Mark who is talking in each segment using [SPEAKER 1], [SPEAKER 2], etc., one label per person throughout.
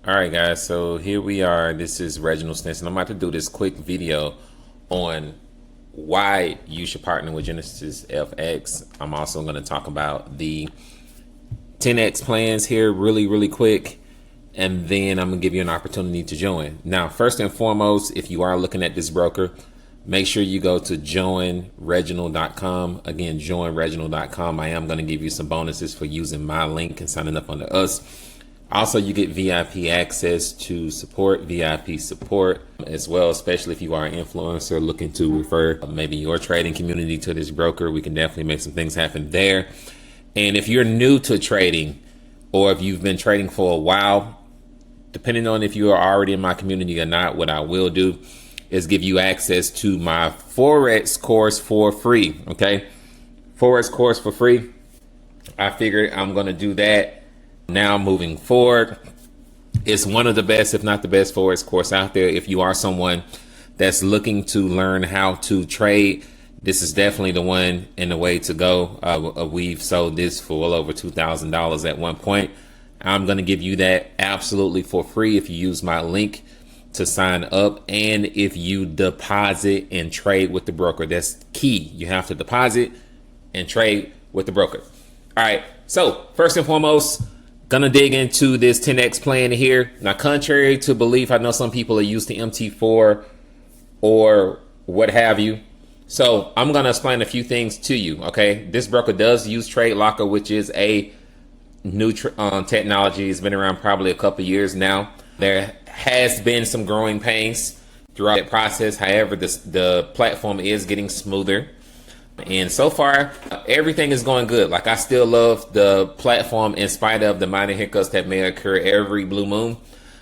[SPEAKER 1] All right, guys, so here we are. This is Reginald Stinson. I'm about to do this quick video on why you should partner with Genesis FX. I'm also going to talk about the 10X plans here really quick, and then I'm going to give you an opportunity to join. Now, first and foremost, if you are looking at this broker, make sure you go to joinreginald.com. Again, joinreginald.com. I am going to give you some bonuses for using my link and signing up under us. Also, you get VIP access to VIP support as well, especially if you are an influencer looking to refer maybe your trading community to this broker. We can definitely make some things happen there. And if you're new to trading, or if you've been trading for a while, depending on if you are already in my community or not, what I will do is give you access to my Forex course for free. Okay, Forex course for free. I figured I'm going to do that now moving forward. It's one of the best, if not the best, Forex course out there. If you are someone that's looking to learn how to trade, this is definitely the one and the way to go. We've sold this for well over $2,000 at one point. I'm going to give you that absolutely for free if you use my link to sign up, and if you deposit and trade with the broker. That's key. You have to deposit and trade with the broker. All right, so first and foremost, gonna dig into this 10X plan here. Now, contrary to belief, I know some people are used to MT4 or what have you. So I'm gonna explain a few things to you, okay? This broker does use TradeLocker, which is a new technology. It's been around probably a couple years now. There has been some growing pains throughout that process. However, the platform is getting smoother. And so far, everything is going good. Like, I still love the platform in spite of the minor hiccups that may occur every blue moon.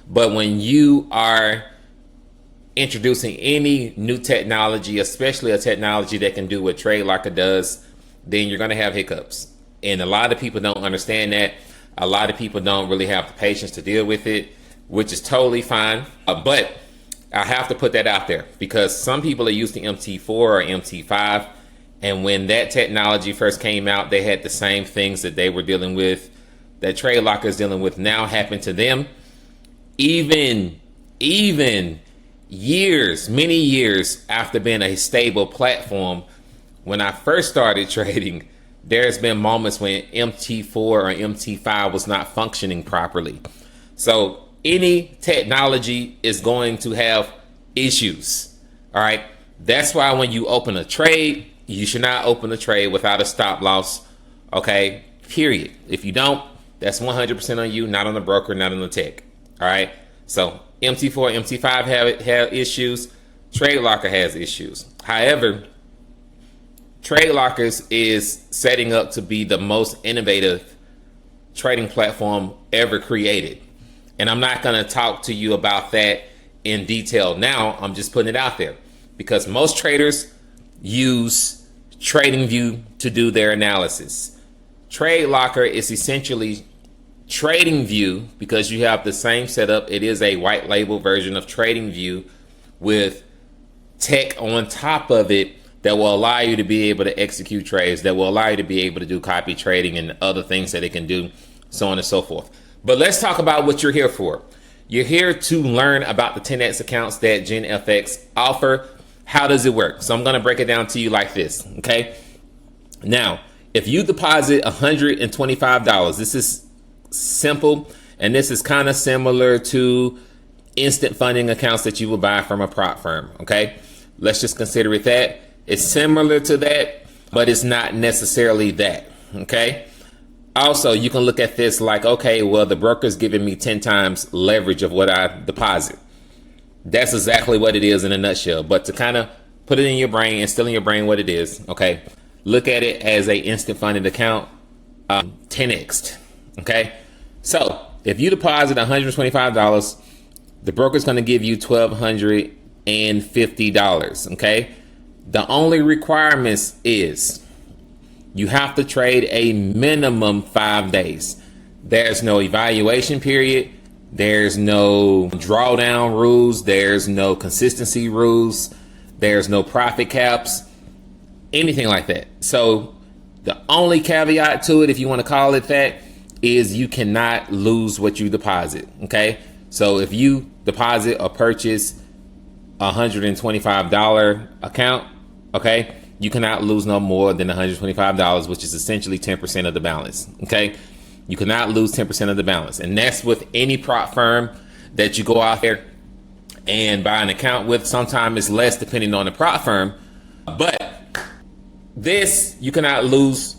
[SPEAKER 1] But when you are introducing any new technology, especially a technology that can do what TradeLocker does, then you're going to have hiccups. And a lot of people don't understand that. A lot of people don't really have the patience to deal with it, which is totally fine. But I have to put that out there because some people are used to MT4 or MT5. And when that technology first came out, they had the same things that they were dealing with, that TradeLocker is dealing with now, happen to them. Even years, many years after being a stable platform, when I first started trading, there's been moments when MT4 or MT5 was not functioning properly. So any technology is going to have issues. All right. That's why when you open a trade, you should not open a trade without a stop loss. Okay. Period. If you don't, that's 100% on you, not on the broker, not on the tech. All right. So MT4, MT5 have issues. TradeLocker has issues. However, TradeLocker is setting up to be the most innovative trading platform ever created. And I'm not going to talk to you about that in detail now. I'm just putting it out there because most traders use TradingView to do their analysis. TradeLocker is essentially TradingView because you have the same setup. It is a white label version of TradingView with tech on top of it that will allow you to be able to execute trades, that will allow you to be able to do copy trading and other things that it can do, so on and so forth. But let's talk about what you're here for. You're here to learn about the 10X accounts that GenFX offer. How does it work? So I'm going to break it down to you like this. Okay. Now, if you deposit $125, this is simple. And this is kind of similar to instant funding accounts that you would buy from a prop firm. Okay. Let's just consider it that. It's similar to that, but it's not necessarily that. Okay. Also, you can look at this like, okay, well, the broker's giving me 10 times leverage of what I deposit. That's exactly what it is in a nutshell. But to kind of put it in your brain, instill in your brain what it is, okay, look at it as a instant funded account, 10x. Okay, so if you deposit $125, the broker's going to give you $1,250. Okay, the only requirements is you have to trade a minimum 5 days. There's no evaluation period. There's no drawdown rules. There's no consistency rules. There's no profit caps, anything like that. So the only caveat to it, if you want to call it that, is you cannot lose what you deposit. Okay. So if you deposit or purchase $125 account, okay, you cannot lose no more than $125, which is essentially 10% of the balance. Okay, you cannot lose 10% of the balance, and that's with any prop firm that you go out there and buy an account with. Sometimes it's less depending on the prop firm, but this, you cannot lose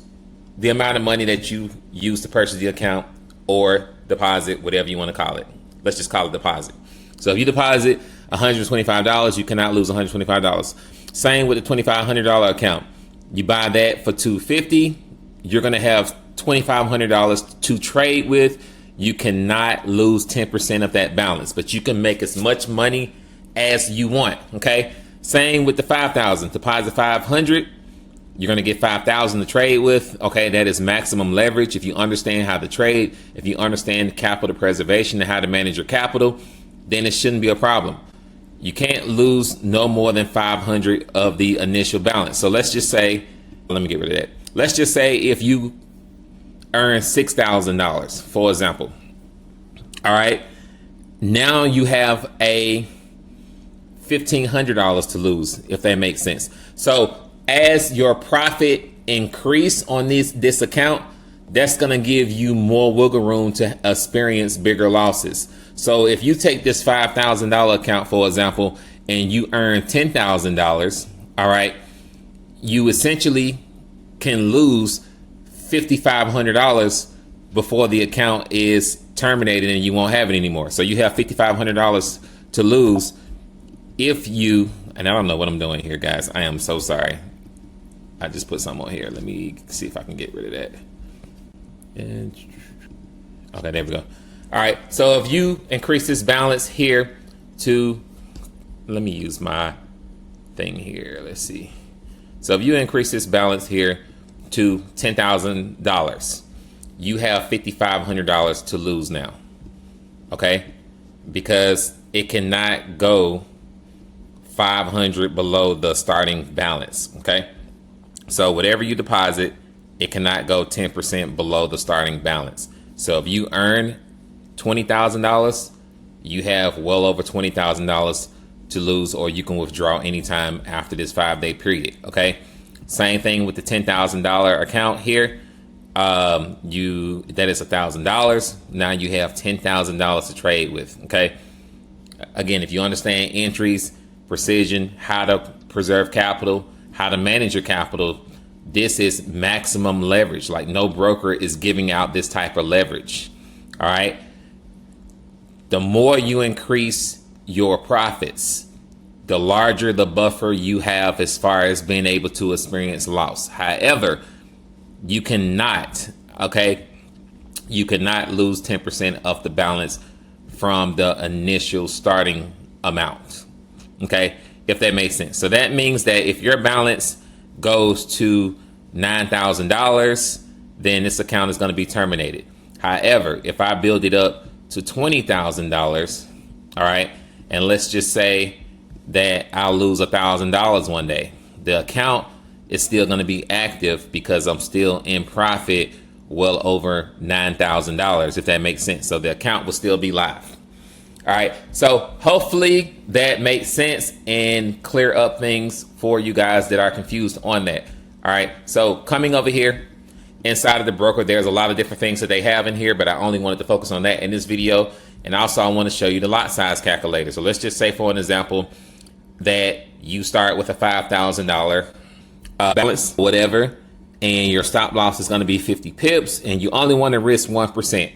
[SPEAKER 1] the amount of money that you use to purchase the account or deposit, whatever you want to call it. Let's just call it deposit. So if you deposit $125, you cannot lose $125. Same with the $2,500 account. You buy that for $250, you're going to have $2,500 to trade with. You cannot lose 10% of that balance, but you can make as much money as you want. Okay. Same with the $5,000. Deposit $500, you're going to get $5,000 to trade with. Okay. That is maximum leverage. If you understand how to trade, if you understand capital preservation and how to manage your capital, then it shouldn't be a problem. You can't lose no more than 500 of the initial balance. So let's just say, let me get rid of that. Let's just say if you earn $6,000, for example. All right. Now you have a $1,500 to lose, if that makes sense. So as your profit increase on this account, that's going to give you more wiggle room to experience bigger losses. So if you take this $5,000 account, for example, and you earn $10,000, all right, you essentially can lose $5,500 before the account is terminated and you won't have it anymore. So you have $5,500 to lose if you, and I don't know what I'm doing here, guys. I am so sorry. I just put something on here. Let me see if I can get rid of that. And, okay, there we go. All right, so if you increase this balance here to, let me use my thing here. Let's see. So if you increase this balance here to $10,000, you have $5,500 to lose now. Okay, because it cannot go 500 below the starting balance. Okay, so whatever you deposit, it cannot go 10% below the starting balance. So if you earn $20,000, you have well over $20,000 to lose, or you can withdraw anytime after this 5-day period. Okay, same thing with the $10,000 account here. That is $1,000. Now you have $10,000 to trade with. Okay, again, if you understand entries, precision, how to preserve capital, how to manage your capital, this is maximum leverage. Like, no broker is giving out this type of leverage. All right. The more you increase your profits, the larger the buffer you have as far as being able to experience loss. However, you cannot, you cannot lose 10% of the balance from the initial starting amount. Okay, if that makes sense. So that means that if your balance goes to $9,000, then this account is going to be terminated. However, if I build it up to $20,000, all right, and let's just say that I'll lose $1,000 one day, the account is still going to be active because I'm still in profit well over $9,000, if that makes sense. So the account will still be live. All right, so hopefully that makes sense and clear up things for you guys that are confused on that. All right, so coming over here inside of the broker, there's a lot of different things that they have in here, but I only wanted to focus on that in this video. And also I want to show you the lot size calculator. So let's just say, for an example, that you start with a $5,000 balance, whatever, and your stop loss is going to be 50 pips, and you only want to risk 1%.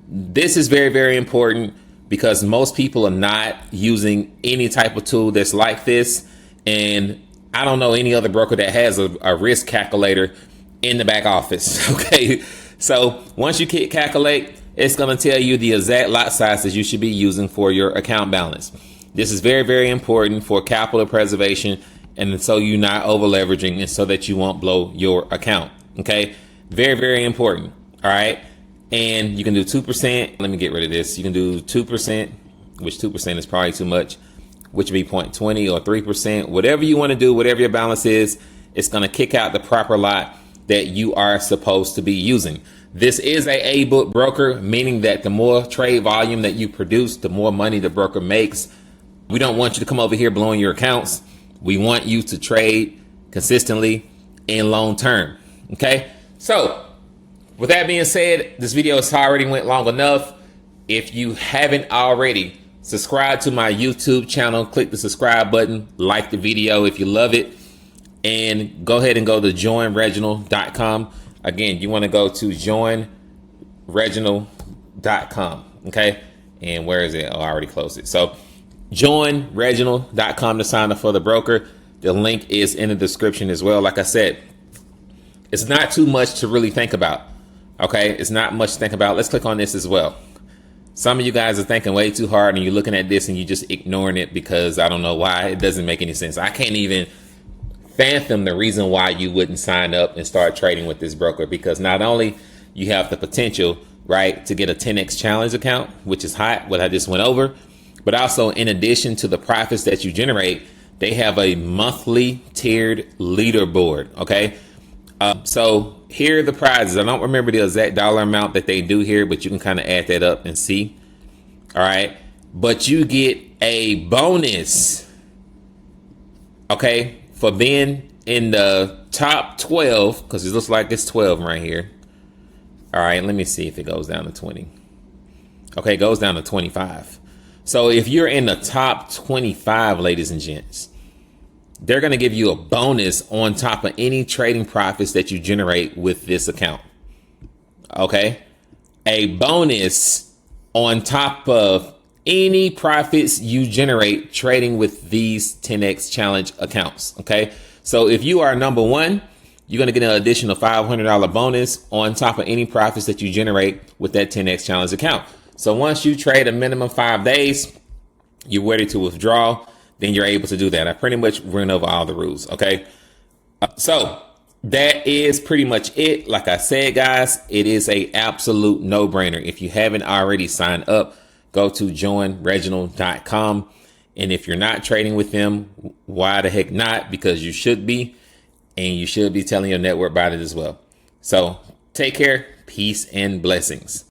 [SPEAKER 1] This is very, very important because most people are not using any type of tool that's like this. And I don't know any other broker that has a risk calculator in the back office. Okay, so once you calculate, it's going to tell you the exact lot sizes you should be using for your account balance. This is very, very important for capital preservation, and so you're not over leveraging, and so that you won't blow your account. Okay, very, very important. All right, and you can do 2%. Let me get rid of this. You can do 2%, which 2% is probably too much, which would be 0.20 or 3%. Whatever you want to do, whatever your balance is, it's going to kick out the proper lot that you are supposed to be using. This is a book broker, meaning that the more trade volume that you produce, the more money the broker makes. We don't want you to come over here blowing your accounts. We want you to trade consistently and long term. Okay. So with that being said, this video has already went long enough. If you haven't already, subscribe to my YouTube channel, click the subscribe button, like the video if you love it, and go ahead and go to joinreginald.com. Again, you want to go to joinreginald.com. Okay. And where is it? Oh, I already closed it. So joinreginald.com to sign up for the broker. The link is in the description as well. Like I said, it's not too much to really think about. Okay. It's not much to think about. Let's click on this as well. Some of you guys are thinking way too hard and you're looking at this and you're just ignoring it because I don't know why. It doesn't make any sense. I can't even fathom the reason why you wouldn't sign up and start trading with this broker, because not only you have the potential, right, to get a 10x challenge account, which is hot, what I just went over, but also in addition to the profits that you generate, they have a monthly tiered leaderboard. Okay. So here are the prizes. I don't remember the exact dollar amount that they do here, but you can kind of add that up and see. All right. But you get a bonus. Okay. For being in the top 12, because it looks like it's 12 right here. All right, let me see if it goes down to 20. Okay, it goes down to 25. So if you're in the top 25, ladies and gents, they're going to give you a bonus on top of any trading profits that you generate with this account. Okay, a bonus on top of any profits you generate trading with these 10x challenge accounts. Okay. So if you are number one, you're going to get an additional $500 bonus on top of any profits that you generate with that 10x challenge account. So once you trade a minimum 5 days, you're ready to withdraw, then you're able to do that. I pretty much went over all the rules. Okay. So that is pretty much it. Like I said, guys, it is a absolute no brainer. If you haven't already signed up, go to joinreginald.com. And if you're not trading with them, why the heck not? Because you should be, and you should be telling your network about it as well. So take care, peace, and blessings.